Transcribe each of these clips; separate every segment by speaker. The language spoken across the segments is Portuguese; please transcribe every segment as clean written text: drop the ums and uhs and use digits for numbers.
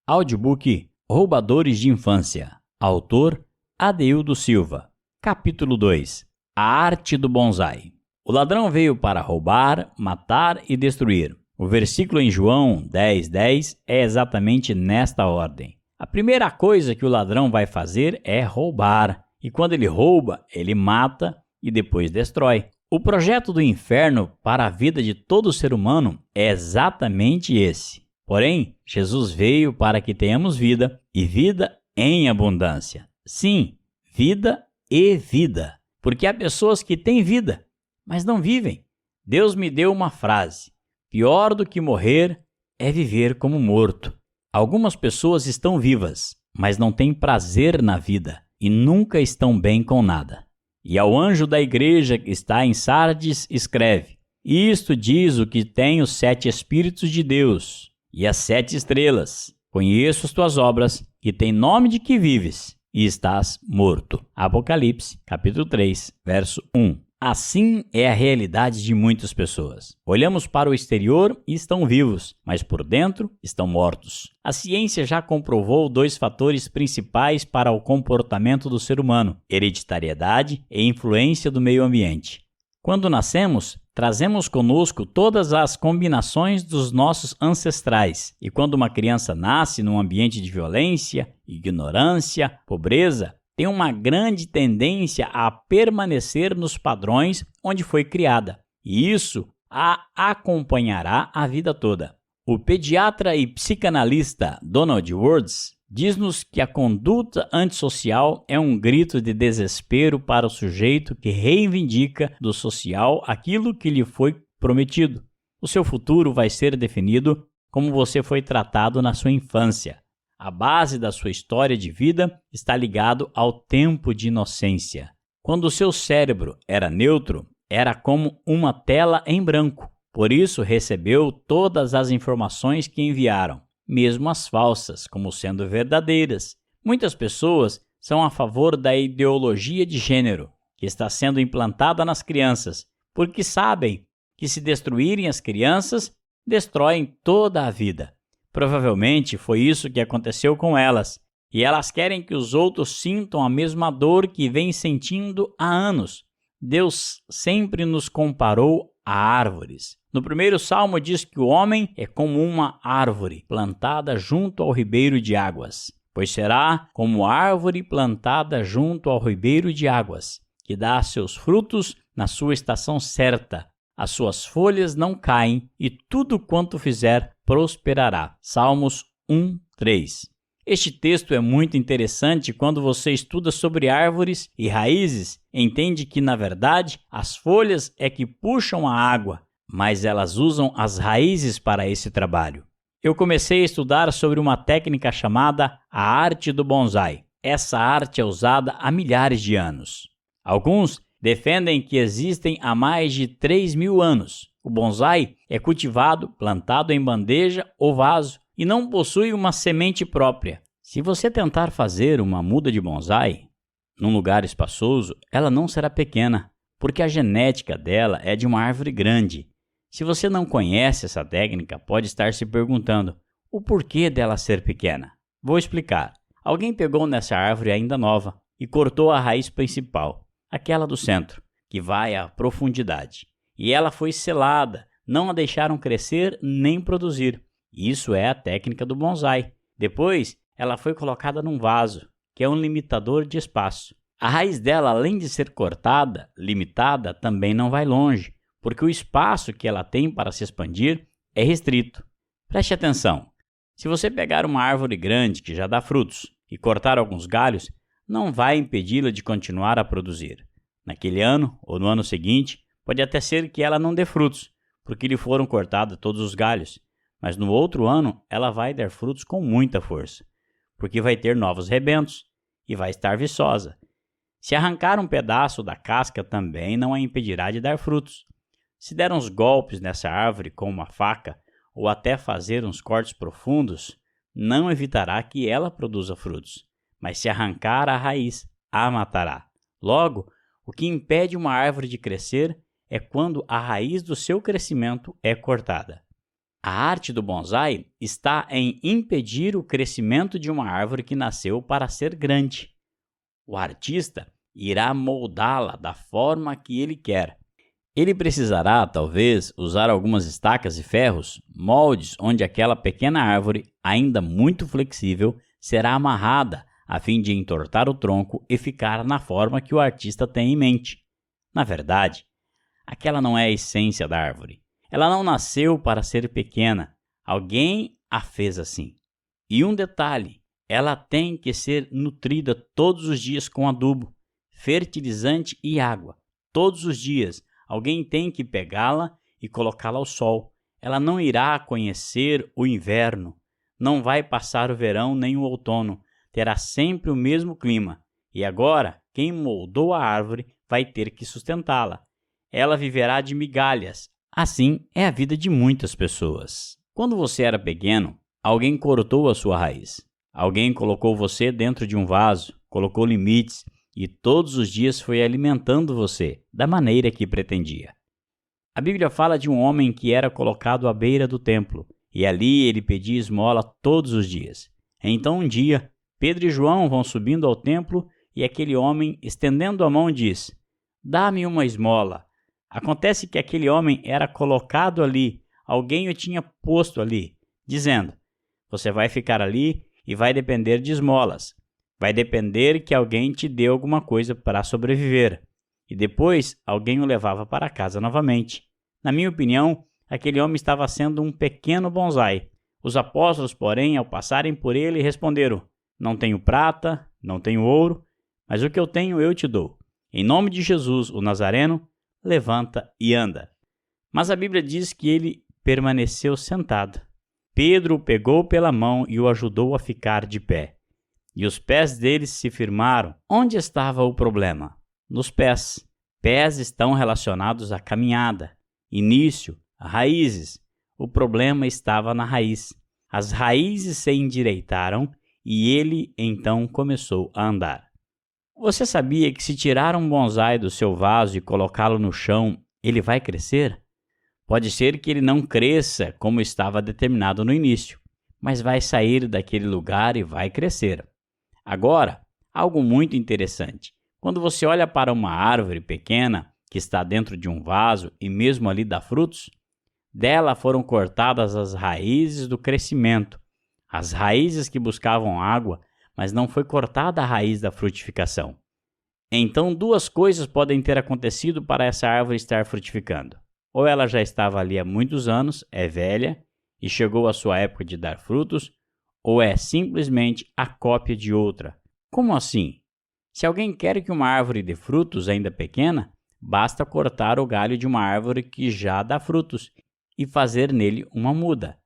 Speaker 1: Audiobook Roubadores de Infância. Autor Adeildo Silva. Capítulo 2. A arte do bonsai. O ladrão veio para roubar, matar e destruir. O versículo em João 10:10 é exatamente nesta ordem. A primeira coisa que o ladrão vai fazer é roubar. E quando ele rouba, ele mata e depois destrói. O projeto do inferno para a vida de todo ser humano é exatamente esse. Porém, Jesus veio para que tenhamos vida e vida em abundância. Sim, vida e vida. Porque há pessoas que têm vida, mas não vivem. Deus me deu uma frase: pior do que morrer é viver como morto. Algumas pessoas estão vivas, mas não têm prazer na vida e nunca estão bem com nada. E ao anjo da igreja que está em Sardes escreve: isto diz o que tem os 7 Espíritos de Deus e as 7 estrelas. Conheço as tuas obras, que tem nome de que vives e estás morto. Apocalipse, capítulo 3, verso 1. Assim é a realidade de muitas pessoas. Olhamos para o exterior e estão vivos, mas por dentro estão mortos. A ciência já comprovou 2 fatores principais para o comportamento do ser humano: hereditariedade e influência do meio ambiente. Quando nascemos, trazemos conosco todas as combinações dos nossos ancestrais. E quando uma criança nasce num ambiente de violência, ignorância, pobreza, tem uma grande tendência a permanecer nos padrões onde foi criada. E isso a acompanhará a vida toda. O pediatra e psicanalista Donald Woods diz-nos que a conduta antissocial é um grito de desespero para o sujeito que reivindica do social aquilo que lhe foi prometido. O seu futuro vai ser definido como você foi tratado na sua infância. A base da sua história de vida está ligado ao tempo de inocência. Quando o seu cérebro era neutro, era como uma tela em branco. Por isso recebeu todas as informações que enviaram, mesmo as falsas, como sendo verdadeiras. Muitas pessoas são a favor da ideologia de gênero, que está sendo implantada nas crianças, porque sabem que se destruírem as crianças, destroem toda a vida. Provavelmente foi isso que aconteceu com elas, e elas querem que os outros sintam a mesma dor que vêm sentindo há anos. Deus sempre nos comparou a árvores. No primeiro salmo diz que o homem é como uma árvore plantada junto ao ribeiro de águas, pois será como árvore plantada junto ao ribeiro de águas, que dá seus frutos na sua estação certa. As suas folhas não caem e tudo quanto fizer prosperará. Salmos 1:3. Este texto é muito interessante quando você estuda sobre árvores e raízes. Entende que, na verdade, as folhas é que puxam a água, mas elas usam as raízes para esse trabalho. Eu comecei a estudar sobre uma técnica chamada a arte do bonsai. Essa arte é usada há milhares de anos. Alguns defendem que existem há mais de 3.000 anos. O bonsai é cultivado, plantado em bandeja ou vaso e não possui uma semente própria. Se você tentar fazer uma muda de bonsai num lugar espaçoso, ela não será pequena, porque a genética dela é de uma árvore grande. Se você não conhece essa técnica, pode estar se perguntando o porquê dela ser pequena. Vou explicar. Alguém pegou nessa árvore ainda nova e cortou a raiz principal, aquela do centro, que vai à profundidade. E ela foi selada, não a deixaram crescer nem produzir. Isso é a técnica do bonsai. Depois, ela foi colocada num vaso, que é um limitador de espaço. A raiz dela, além de ser cortada, limitada, também não vai longe, porque o espaço que ela tem para se expandir é restrito. Preste atenção. Se você pegar uma árvore grande que já dá frutos e cortar alguns galhos, não vai impedi-la de continuar a produzir. Naquele ano ou no ano seguinte, pode até ser que ela não dê frutos, porque lhe foram cortados todos os galhos, mas no outro ano ela vai dar frutos com muita força, porque vai ter novos rebentos e vai estar viçosa. Se arrancar um pedaço da casca também não a impedirá de dar frutos. Se der uns golpes nessa árvore com uma faca ou até fazer uns cortes profundos, não evitará que ela produza frutos, mas se arrancar a raiz, a matará. Logo, o que impede uma árvore de crescer é quando a raiz do seu crescimento é cortada. A arte do bonsai está em impedir o crescimento de uma árvore que nasceu para ser grande. O artista irá moldá-la da forma que ele quer. Ele precisará, talvez, usar algumas estacas e ferros, moldes onde aquela pequena árvore, ainda muito flexível, será amarrada a fim de entortar o tronco e ficar na forma que o artista tem em mente. Na verdade, aquela não é a essência da árvore. Ela não nasceu para ser pequena. Alguém a fez assim. E um detalhe, ela tem que ser nutrida todos os dias com adubo, fertilizante e água. Todos os dias, alguém tem que pegá-la e colocá-la ao sol. Ela não irá conhecer o inverno, não vai passar o verão nem o outono. Terá sempre o mesmo clima. E agora, quem moldou a árvore vai ter que sustentá-la. Ela viverá de migalhas. Assim é a vida de muitas pessoas. Quando você era pequeno, alguém cortou a sua raiz. Alguém colocou você dentro de um vaso, colocou limites e todos os dias foi alimentando você da maneira que pretendia. A Bíblia fala de um homem que era colocado à beira do templo e ali ele pedia esmola todos os dias. Então um dia, Pedro e João vão subindo ao templo e aquele homem, estendendo a mão, diz: "Dá-me uma esmola." Acontece que aquele homem era colocado ali, alguém o tinha posto ali, dizendo: "Você vai ficar ali e vai depender de esmolas. Vai depender que alguém te dê alguma coisa para sobreviver." E depois alguém o levava para casa novamente. Na minha opinião, aquele homem estava sendo um pequeno bonsai. Os apóstolos, porém, ao passarem por ele, responderam: "Não tenho prata, não tenho ouro, mas o que eu tenho eu te dou. Em nome de Jesus, o Nazareno, levanta e anda." Mas a Bíblia diz que ele permaneceu sentado. Pedro o pegou pela mão e o ajudou a ficar de pé. E os pés deles se firmaram. Onde estava o problema? Nos pés. Pés estão relacionados à caminhada, início, raízes. O problema estava na raiz. As raízes se endireitaram e ele então começou a andar. Você sabia que se tirar um bonsai do seu vaso e colocá-lo no chão, ele vai crescer? Pode ser que ele não cresça como estava determinado no início, mas vai sair daquele lugar e vai crescer. Agora, algo muito interessante. Quando você olha para uma árvore pequena que está dentro de um vaso e mesmo ali dá frutos, dela foram cortadas as raízes do crescimento, as raízes que buscavam água, mas não foi cortada a raiz da frutificação. Então, duas coisas podem ter acontecido para essa árvore estar frutificando. Ou ela já estava ali há muitos anos, é velha e chegou a sua época de dar frutos, ou é simplesmente a cópia de outra. Como assim? Se alguém quer que uma árvore dê frutos ainda pequena, basta cortar o galho de uma árvore que já dá frutos e fazer nele uma muda.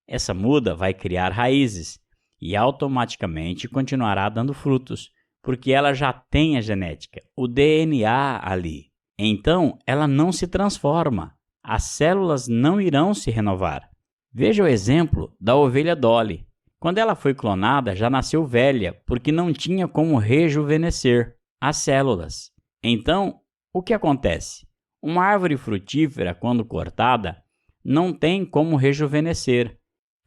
Speaker 1: Essa muda vai criar raízes e automaticamente continuará dando frutos, porque ela já tem a genética, o DNA ali. Então, ela não se transforma. As células não irão se renovar. Veja o exemplo da ovelha Dolly. Quando ela foi clonada, já nasceu velha, porque não tinha como rejuvenescer as células. Então, o que acontece? Uma árvore frutífera, quando cortada, não tem como rejuvenescer.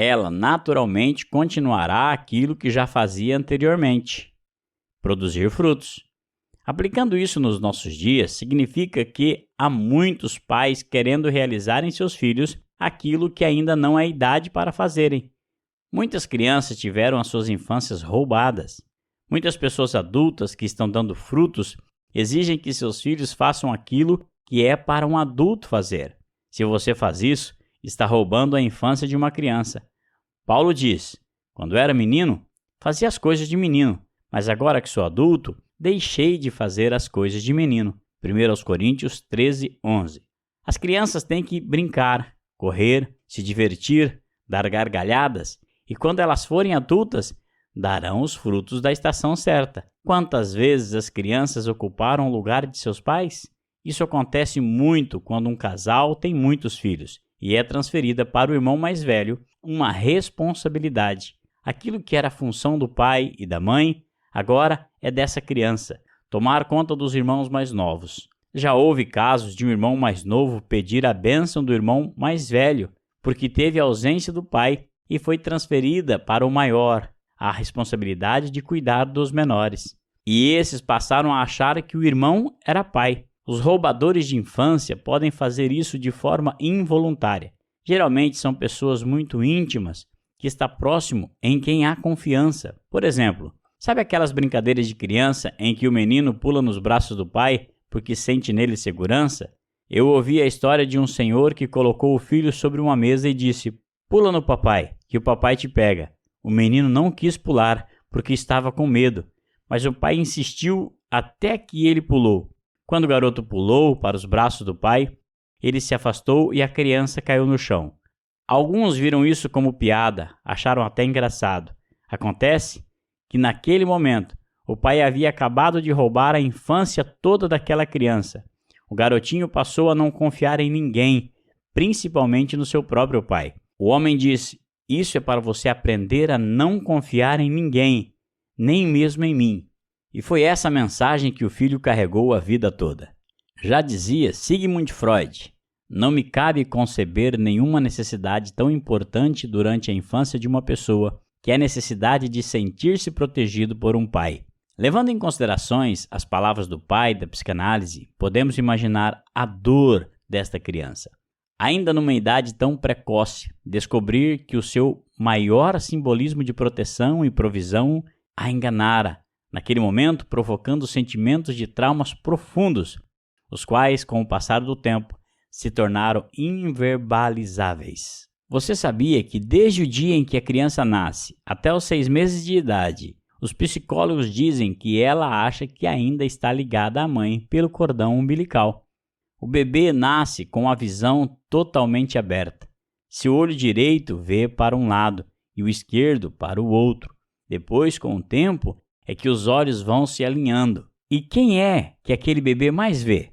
Speaker 1: Ela naturalmente continuará aquilo que já fazia anteriormente: produzir frutos. Aplicando isso nos nossos dias, significa que há muitos pais querendo realizar em seus filhos aquilo que ainda não é idade para fazerem. Muitas crianças tiveram as suas infâncias roubadas. Muitas pessoas adultas que estão dando frutos exigem que seus filhos façam aquilo que é para um adulto fazer. Se você faz isso, está roubando a infância de uma criança. Paulo diz: "Quando era menino, fazia as coisas de menino, mas agora que sou adulto, deixei de fazer as coisas de menino." 1 Coríntios 13:11. As crianças têm que brincar, correr, se divertir, dar gargalhadas, e quando elas forem adultas, darão os frutos da estação certa. Quantas vezes as crianças ocuparam o lugar de seus pais? Isso acontece muito quando um casal tem muitos filhos e é transferida para o irmão mais velho uma responsabilidade. Aquilo que era a função do pai e da mãe, agora é dessa criança, tomar conta dos irmãos mais novos. Já houve casos de um irmão mais novo pedir a bênção do irmão mais velho, porque teve a ausência do pai e foi transferida para o maior a responsabilidade de cuidar dos menores. E esses passaram a achar que o irmão era pai. Os roubadores de infância podem fazer isso de forma involuntária. Geralmente são pessoas muito íntimas que está próximo em quem há confiança. Por exemplo, sabe aquelas brincadeiras de criança em que o menino pula nos braços do pai porque sente nele segurança? Eu ouvi a história de um senhor que colocou o filho sobre uma mesa e disse: "Pula no papai, que o papai te pega." O menino não quis pular porque estava com medo, mas o pai insistiu até que ele pulou. Quando o garoto pulou para os braços do pai, ele se afastou e a criança caiu no chão. Alguns viram isso como piada, acharam até engraçado. Acontece que naquele momento o pai havia acabado de roubar a infância toda daquela criança. O garotinho passou a não confiar em ninguém, principalmente no seu próprio pai. O homem disse: "Isso é para você aprender a não confiar em ninguém, nem mesmo em mim." E foi essa mensagem que o filho carregou a vida toda. Já dizia Sigmund Freud: "Não me cabe conceber nenhuma necessidade tão importante durante a infância de uma pessoa, que é a necessidade de sentir-se protegido por um pai." Levando em considerações as palavras do pai da psicanálise, podemos imaginar a dor desta criança. Ainda numa idade tão precoce, descobrir que o seu maior simbolismo de proteção e provisão a enganara, naquele momento provocando sentimentos de traumas profundos, os quais, com o passar do tempo, se tornaram inverbalizáveis. Você sabia que desde o dia em que a criança nasce até os 6 meses de idade, os psicólogos dizem que ela acha que ainda está ligada à mãe pelo cordão umbilical. O bebê nasce com a visão totalmente aberta. Seu olho direito vê para um lado e o esquerdo para o outro. Depois, com o tempo, é que os olhos vão se alinhando. E quem é que aquele bebê mais vê?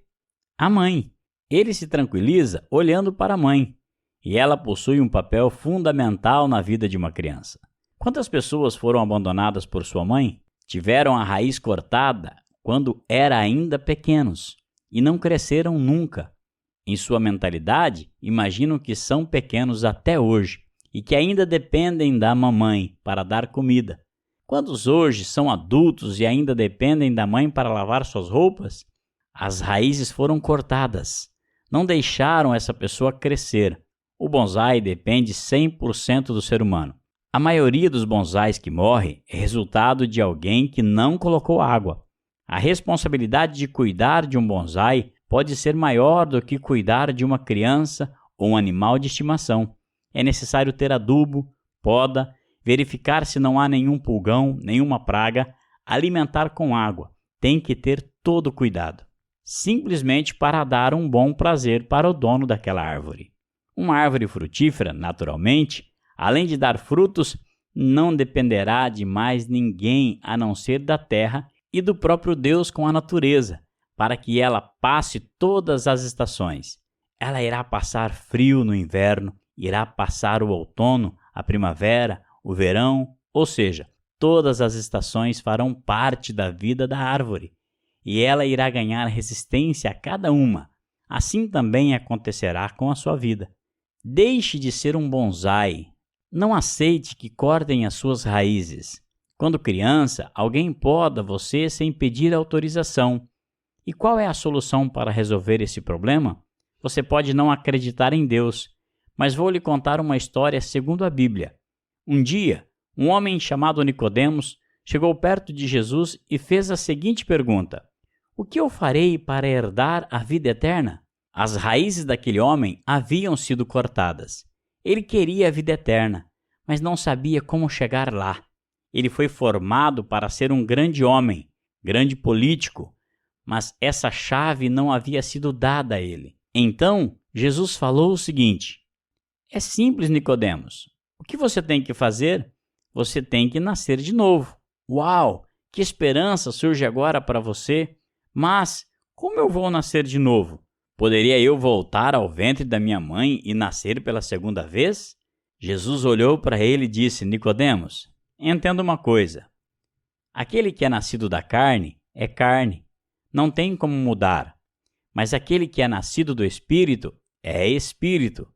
Speaker 1: A mãe. Ele se tranquiliza olhando para a mãe, e ela possui um papel fundamental na vida de uma criança. Quantas pessoas foram abandonadas por sua mãe? Tiveram a raiz cortada quando eram ainda pequenos e não cresceram nunca. Em sua mentalidade, imaginam que são pequenos até hoje e que ainda dependem da mamãe para dar comida. Quantos hoje são adultos e ainda dependem da mãe para lavar suas roupas? As raízes foram cortadas. Não deixaram essa pessoa crescer. O bonsai depende 100% do ser humano. A maioria dos bonsais que morrem é resultado de alguém que não colocou água. A responsabilidade de cuidar de um bonsai pode ser maior do que cuidar de uma criança ou um animal de estimação. É necessário ter adubo, poda, verificar se não há nenhum pulgão, nenhuma praga, alimentar com água. Tem que ter todo cuidado, simplesmente para dar um bom prazer para o dono daquela árvore. Uma árvore frutífera, naturalmente, além de dar frutos, não dependerá de mais ninguém a não ser da terra e do próprio Deus com a natureza, para que ela passe todas as estações. Ela irá passar frio no inverno, irá passar o outono, a primavera, o verão, ou seja, todas as estações farão parte da vida da árvore, e ela irá ganhar resistência a cada uma. Assim também acontecerá com a sua vida. Deixe de ser um bonsai. Não aceite que cortem as suas raízes. Quando criança, alguém poda você sem pedir autorização. E qual é a solução para resolver esse problema? Você pode não acreditar em Deus, mas vou lhe contar uma história segundo a Bíblia. Um dia, um homem chamado Nicodemos chegou perto de Jesus e fez a seguinte pergunta: "O que eu farei para herdar a vida eterna?" As raízes daquele homem haviam sido cortadas. Ele queria a vida eterna, mas não sabia como chegar lá. Ele foi formado para ser um grande homem, grande político, mas essa chave não havia sido dada a ele. Então, Jesus falou o seguinte: "É simples, Nicodemos. O que você tem que fazer? Você tem que nascer de novo." Uau! Que esperança surge agora para você! Mas como eu vou nascer de novo? Poderia eu voltar ao ventre da minha mãe e nascer pela segunda vez? Jesus olhou para ele e disse: "Nicodemos, entenda uma coisa. Aquele que é nascido da carne é carne, não tem como mudar. Mas aquele que é nascido do Espírito é Espírito.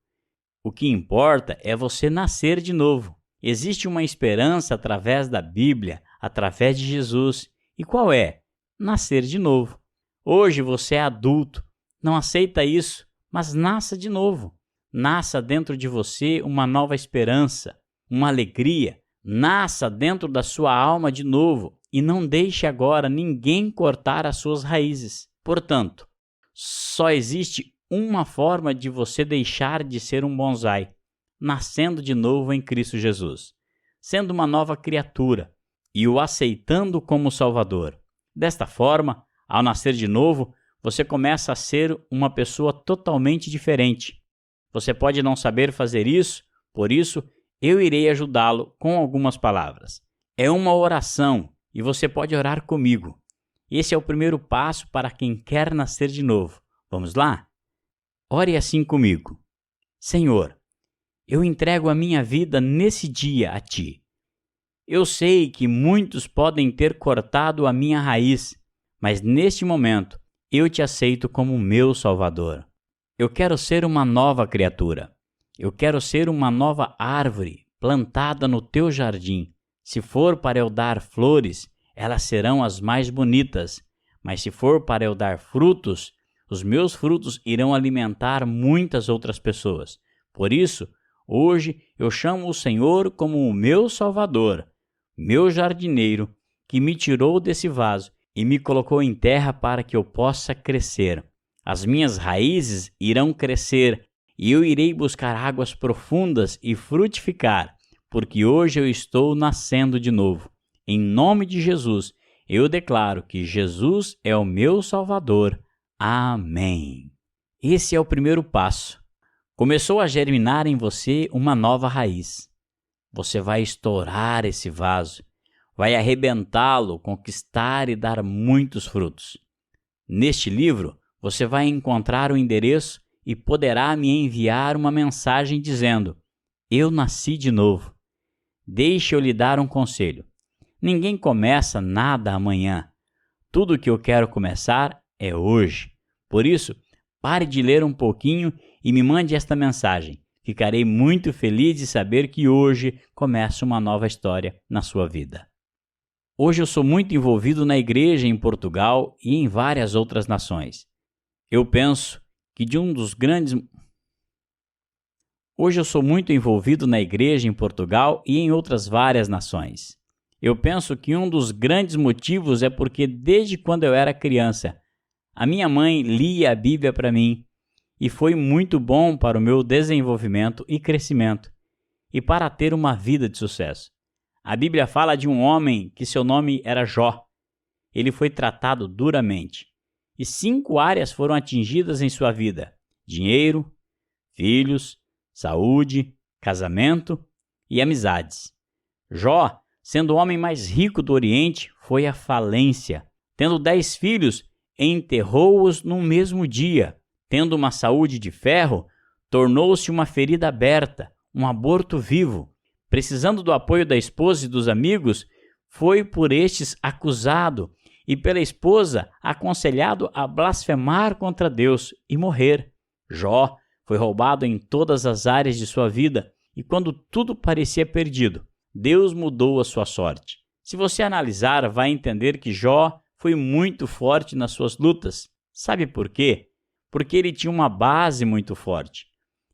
Speaker 1: O que importa é você nascer de novo. Existe uma esperança através da Bíblia, através de Jesus. E qual é? Nascer de novo. Hoje você é adulto, não aceita isso, mas nasça de novo. Nasça dentro de você uma nova esperança, uma alegria. Nasça dentro da sua alma de novo e não deixe agora ninguém cortar as suas raízes. Portanto, só existe uma forma de você deixar de ser um bonsai: nascendo de novo em Cristo Jesus, sendo uma nova criatura e o aceitando como Salvador. Desta forma, ao nascer de novo, você começa a ser uma pessoa totalmente diferente. Você pode não saber fazer isso, por isso eu irei ajudá-lo com algumas palavras. É uma oração e você pode orar comigo. Esse é o primeiro passo para quem quer nascer de novo. Vamos lá? Ore assim comigo. Senhor, eu entrego a minha vida nesse dia a Ti. Eu sei que muitos podem ter cortado a minha raiz, mas neste momento eu Te aceito como meu Salvador. Eu quero ser uma nova criatura. Eu quero ser uma nova árvore plantada no Teu jardim. Se for para eu dar flores, elas serão as mais bonitas, mas se for para eu dar frutos, os meus frutos irão alimentar muitas outras pessoas. Por isso, hoje eu chamo o Senhor como o meu Salvador, meu jardineiro, que me tirou desse vaso e me colocou em terra para que eu possa crescer. As minhas raízes irão crescer e eu irei buscar águas profundas e frutificar, porque hoje eu estou nascendo de novo. Em nome de Jesus, eu declaro que Jesus é o meu Salvador. Amém. Esse é o primeiro passo. Começou a germinar em você uma nova raiz. Você vai estourar esse vaso, vai arrebentá-lo, conquistar e dar muitos frutos. Neste livro, você vai encontrar o endereço e poderá me enviar uma mensagem dizendo: eu nasci de novo. Deixe eu lhe dar um conselho. Ninguém começa nada amanhã. Tudo que eu quero começar é hoje. Por isso, pare de ler um pouquinho e me mande esta mensagem. Ficarei muito feliz de saber que hoje começa uma nova história na sua vida. Hoje eu sou muito envolvido na igreja em Portugal e em várias outras nações. Eu penso que Hoje eu sou muito envolvido na igreja em Portugal e em outras várias nações. Eu penso que um dos grandes motivos é porque desde quando eu era criança, a minha mãe lia a Bíblia para mim e foi muito bom para o meu desenvolvimento e crescimento e para ter uma vida de sucesso. A Bíblia fala de um homem que seu nome era Jó. Ele foi tratado duramente e 5 áreas foram atingidas em sua vida: dinheiro, filhos, saúde, casamento e amizades. Jó, sendo o homem mais rico do Oriente, foi à falência. Tendo 10 filhos, enterrou-os num mesmo dia. Tendo uma saúde de ferro, tornou-se uma ferida aberta, um aborto vivo. Precisando do apoio da esposa e dos amigos, foi por estes acusado e pela esposa aconselhado a blasfemar contra Deus e morrer. Jó foi roubado em todas as áreas de sua vida e quando tudo parecia perdido, Deus mudou a sua sorte. Se você analisar, vai entender que Jó foi muito forte nas suas lutas. Sabe por quê? Porque ele tinha uma base muito forte.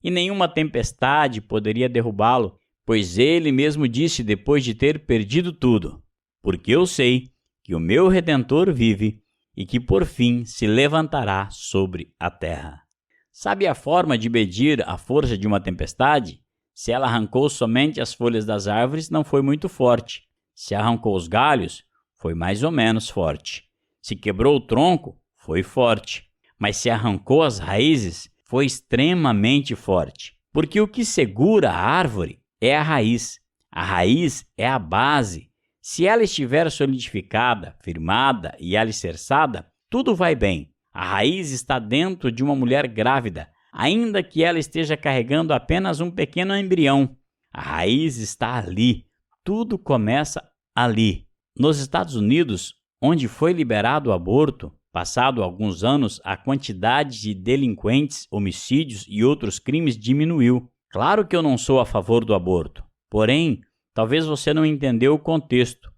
Speaker 1: E nenhuma tempestade poderia derrubá-lo, pois ele mesmo disse depois de ter perdido tudo: porque eu sei que o meu Redentor vive e que por fim se levantará sobre a terra. Sabe a forma de medir a força de uma tempestade? Se ela arrancou somente as folhas das árvores, não foi muito forte. Se arrancou os galhos, foi mais ou menos forte. Se quebrou o tronco, foi forte. Mas se arrancou as raízes, foi extremamente forte. Porque o que segura a árvore é a raiz. A raiz é a base. Se ela estiver solidificada, firmada e alicerçada, tudo vai bem. A raiz está dentro de uma mulher grávida, ainda que ela esteja carregando apenas um pequeno embrião. A raiz está ali. Tudo começa ali. Nos Estados Unidos, onde foi liberado o aborto, passado alguns anos, a quantidade de delinquentes, homicídios e outros crimes diminuiu. Claro que eu não sou a favor do aborto, porém, talvez você não entendeu o contexto.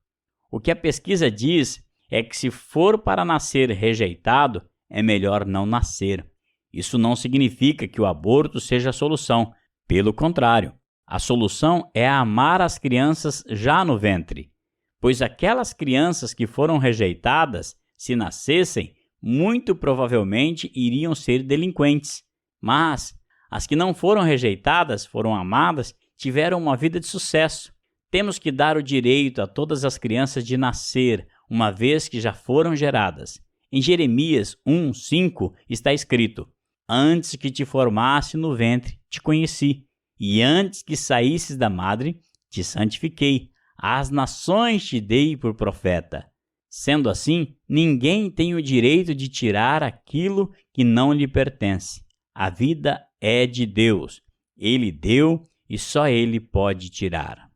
Speaker 1: O que a pesquisa diz é que se for para nascer rejeitado, é melhor não nascer. Isso não significa que o aborto seja a solução. Pelo contrário, a solução é amar as crianças já no ventre, pois aquelas crianças que foram rejeitadas, se nascessem, muito provavelmente iriam ser delinquentes. Mas as que não foram rejeitadas, foram amadas, tiveram uma vida de sucesso. Temos que dar o direito a todas as crianças de nascer, uma vez que já foram geradas. Em Jeremias 1:5 está escrito: Antes que te formasse no ventre, te conheci, e antes que saísses da madre, te santifiquei. Às nações te dei por profeta. Sendo assim, ninguém tem o direito de tirar aquilo que não lhe pertence. A vida é de Deus. Ele deu e só Ele pode tirar.